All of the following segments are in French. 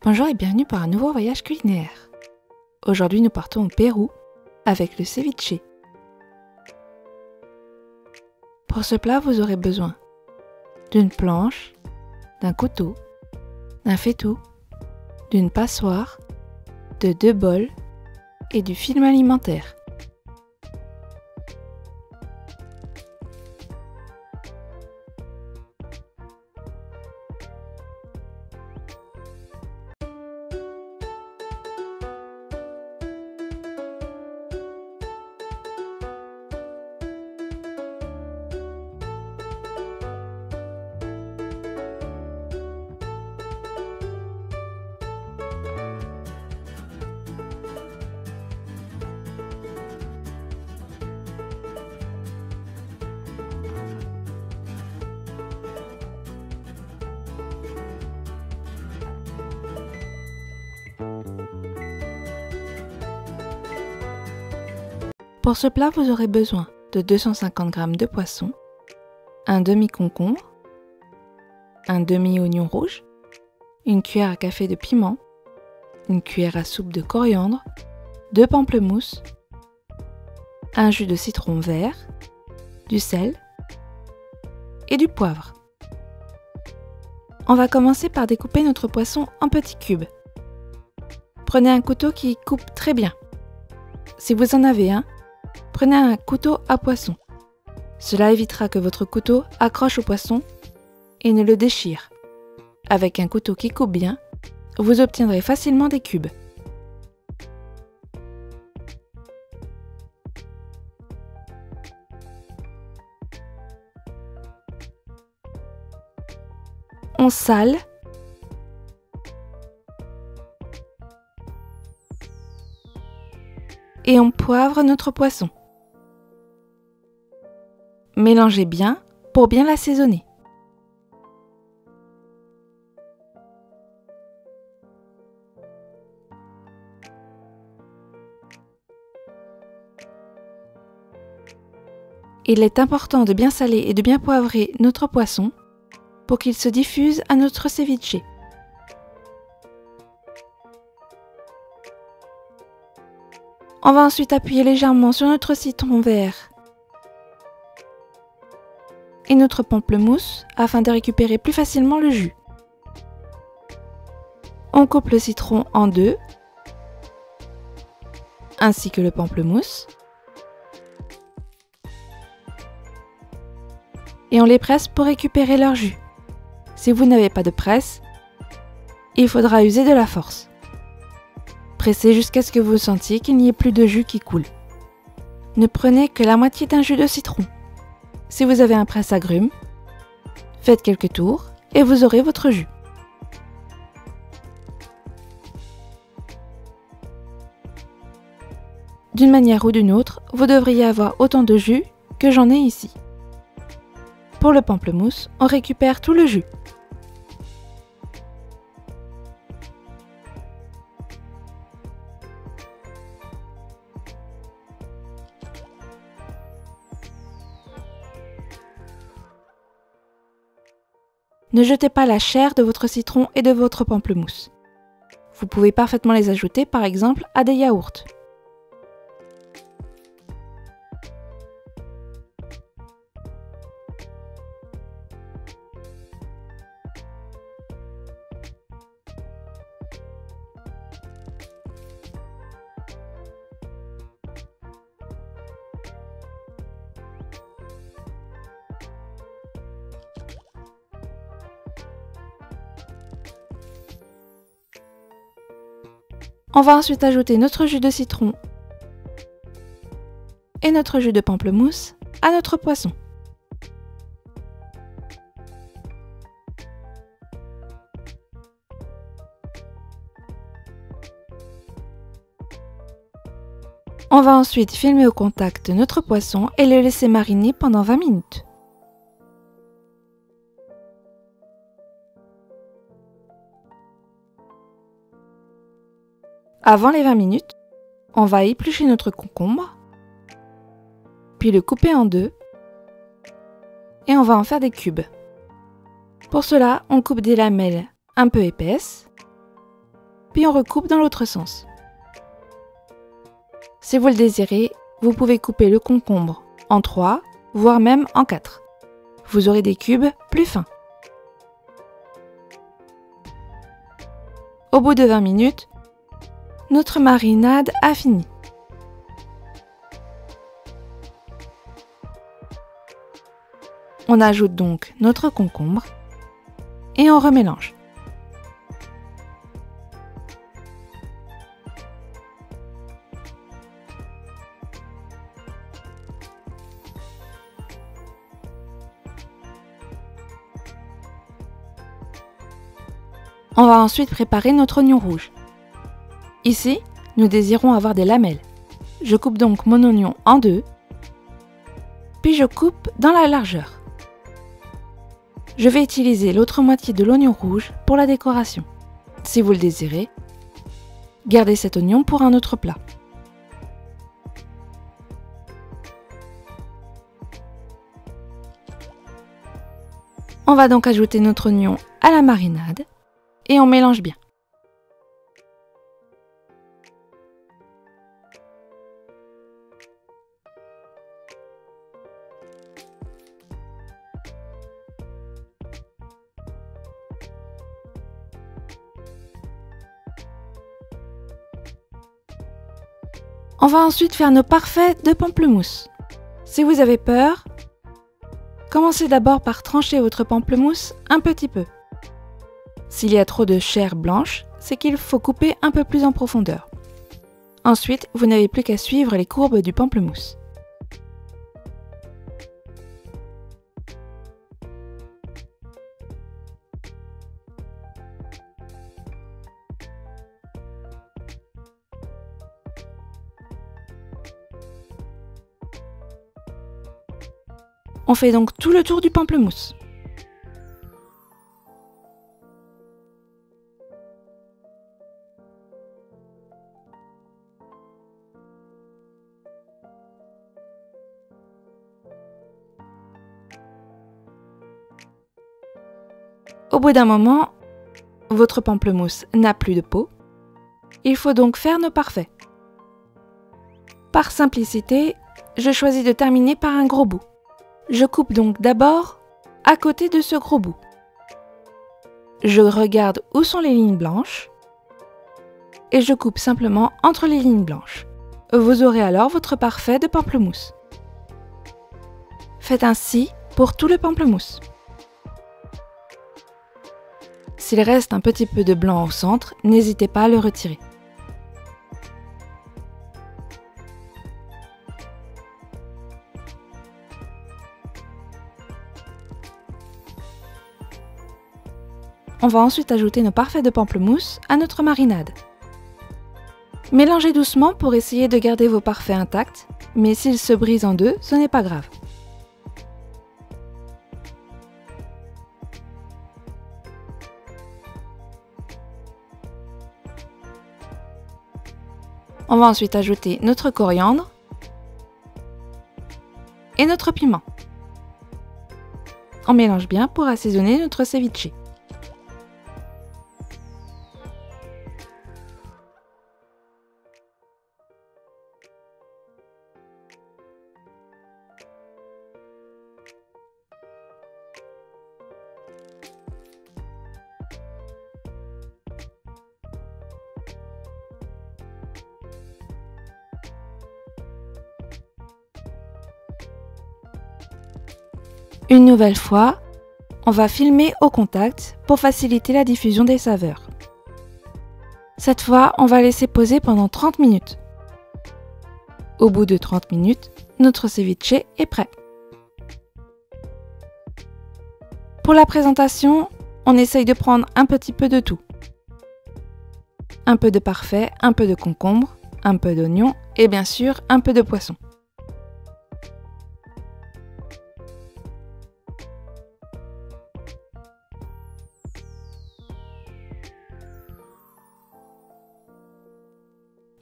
Bonjour et bienvenue pour un nouveau voyage culinaire. Aujourd'hui nous partons au Pérou avec le ceviche. Pour ce plat vous aurez besoin d'une planche, d'un couteau, d'un faitout, d'une passoire, de 2 bols et du film alimentaire. Pour ce plat, vous aurez besoin de 250 g de poisson, un demi-concombre, un demi-oignon rouge, une cuillère à café de piment, une cuillère à soupe de coriandre, 2 pamplemousses, un jus de citron vert, du sel et du poivre. On va commencer par découper notre poisson en petits cubes. Prenez un couteau qui coupe très bien. Si vous en avez un, prenez un couteau à poisson. Cela évitera que votre couteau accroche au poisson et ne le déchire. Avec un couteau qui coupe bien, vous obtiendrez facilement des cubes. On sale et on poivre notre poisson. Mélangez bien pour bien l'assaisonner. Il est important de bien saler et de bien poivrer notre poisson pour qu'il se diffuse à notre ceviche. On va ensuite appuyer légèrement sur notre citron vert et notre pamplemousse afin de récupérer plus facilement le jus. On coupe le citron en 2, ainsi que le pamplemousse, et on les presse pour récupérer leur jus. Si vous n'avez pas de presse, il faudra user de la force. Pressez jusqu'à ce que vous sentiez qu'il n'y ait plus de jus qui coule. Ne prenez que la moitié d'un jus de citron. Si vous avez un presse-agrumes, faites quelques tours et vous aurez votre jus. D'une manière ou d'une autre, vous devriez avoir autant de jus que j'en ai ici. Pour le pamplemousse, on récupère tout le jus. Ne jetez pas la chair de votre citron et de votre pamplemousse. Vous pouvez parfaitement les ajouter par exemple à des yaourts. On va ensuite ajouter notre jus de citron et notre jus de pamplemousse à notre poisson. On va ensuite filmer au contact notre poisson et le laisser mariner pendant 20 minutes. Avant les 20 minutes, on va éplucher notre concombre, puis le couper en 2 et on va en faire des cubes. Pour cela, on coupe des lamelles un peu épaisses puis on recoupe dans l'autre sens. Si vous le désirez, vous pouvez couper le concombre en 3, voire même en 4. Vous aurez des cubes plus fins. Au bout de 20 minutes, notre marinade a fini. On ajoute donc notre concombre et on remélange. On va ensuite préparer notre oignon rouge. Ici, nous désirons avoir des lamelles. Je coupe donc mon oignon en 2, puis je coupe dans la largeur. Je vais utiliser l'autre moitié de l'oignon rouge pour la décoration. Si vous le désirez, gardez cet oignon pour un autre plat. On va donc ajouter notre oignon à la marinade et on mélange bien. On va ensuite faire nos parfaits de pamplemousse. Si vous avez peur, commencez d'abord par trancher votre pamplemousse un petit peu. S'il y a trop de chair blanche, c'est qu'il faut couper un peu plus en profondeur. Ensuite, vous n'avez plus qu'à suivre les courbes du pamplemousse. On fait donc tout le tour du pamplemousse. Au bout d'un moment, votre pamplemousse n'a plus de peau. Il faut donc faire nos parfaits. Par simplicité, je choisis de terminer par un gros bout. Je coupe donc d'abord à côté de ce gros bout. Je regarde où sont les lignes blanches et je coupe simplement entre les lignes blanches. Vous aurez alors votre parfait de pamplemousse. Faites ainsi pour tout le pamplemousse. S'il reste un petit peu de blanc au centre, n'hésitez pas à le retirer. On va ensuite ajouter nos parfaits de pamplemousse à notre marinade. Mélangez doucement pour essayer de garder vos parfaits intacts, mais s'ils se brisent en deux, ce n'est pas grave. On va ensuite ajouter notre coriandre et notre piment. On mélange bien pour assaisonner notre ceviche. Une nouvelle fois, on va filmer au contact pour faciliter la diffusion des saveurs. Cette fois, on va laisser poser pendant 30 minutes. Au bout de 30 minutes, notre ceviche est prêt. Pour la présentation, on essaye de prendre un petit peu de tout. Un peu de parfait, un peu de concombre, un peu d'oignon et bien sûr un peu de poisson.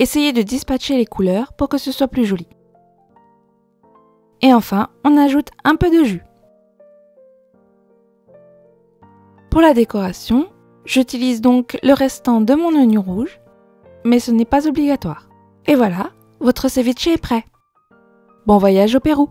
Essayez de dispatcher les couleurs pour que ce soit plus joli. Et enfin, on ajoute un peu de jus. Pour la décoration, J'utilise donc le restant de mon oignon rouge, mais ce n'est pas obligatoire. Et voilà, votre ceviche est prêt. Bon voyage au Pérou!